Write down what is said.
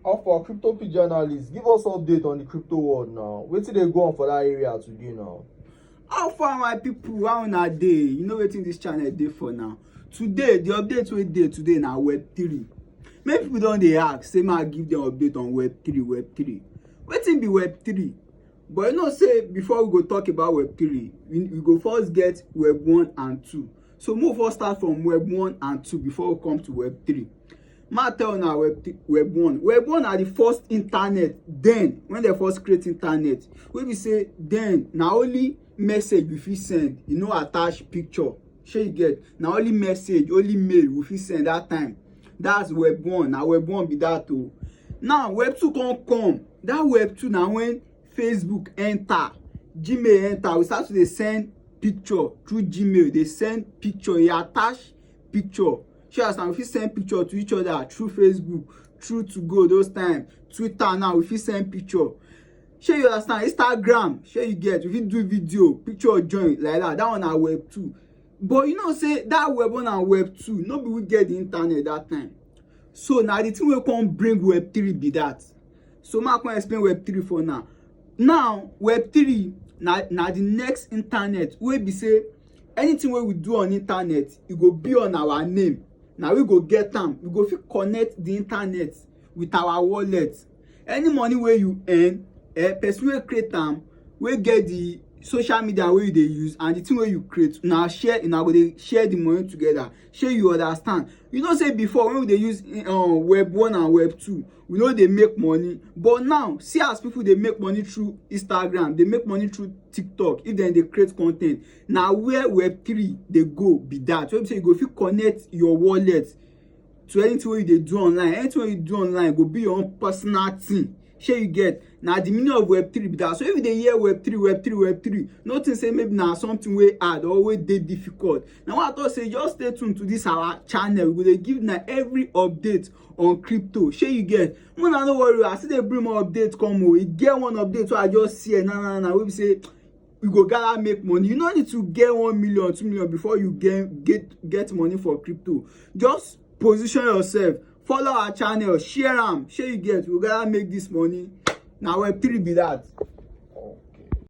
How for crypto journalists, give us update on the crypto world now. Wetin dey go on for that area today now? How far my people, how una dey? You know wetin this channel dey for now. Today, the update wey dey today na Web3. Many people don dey ask, say make I give them update on Web3. Wetin be Web3? But you know say before we go talk about Web3, we go first get Web 1 and 2. So make we first start from Web 1 and 2 before we come to Web3. Ma tell una Web 1. Web 1 na the first internet. Then when they first create internet, wey be say then na only message we fit send, you know, attach picture. Shey you get? Na only message, only mail we fit send that time. That's Web 1. Na Web 1 be that o. Now Web 2 come. That Web 2 na when Facebook enter, Gmail enter. We start to dey send picture through Gmail. Dey send picture, you attach picture. Shey as we fit send picture to each other through Facebook, through to go those time. Twitter now we fit send picture. Shey you understand? Instagram, shey you get? We fit do video, picture join like that. That one na Web 2. But you know say that Web 1 and Web 2, no be we get the internet that time. So na the thing wey come bring Web 3 be that. So ma come explain Web 3 for now. Now Web 3 na the next internet wey be say anything wey we do on internet, e go be on our name. Na we go get am. We go fit connect the internet with our wallet. Any money wey you earn, person wey create am, wey get the social media wey you dey use, and the thing wey you create, una go dey share the money together. Shey you understand? You know say before when we dey use Web 1 and Web 2, we no dey make money. But now see as people dey make money through Instagram, dey make money through TikTok. If dem dey create con ten t, na where Web 3 dey go be that. Wey be say you go fit connect your wallet to anything wey you dey do online. Anything wey you do online go be your own personal thing. Shey you get? Na the meaning of Web 3 be that. So if you dey hear Web 3, no think say maybe na something wey hard or wey dey difficult. Na why I talk say just stay tuned to this our channel. We go dey give una every update on crypto. Shey you get? Una no worry, I still dey bring more updates come o. E get one update wey I just see now wey be say we go gather make money. You no need to get 1 million, 2 million before you get money for crypto. Just position yourself, follow our channel, share am. Shey you get? We go gather make this money. Na Web 3 be that.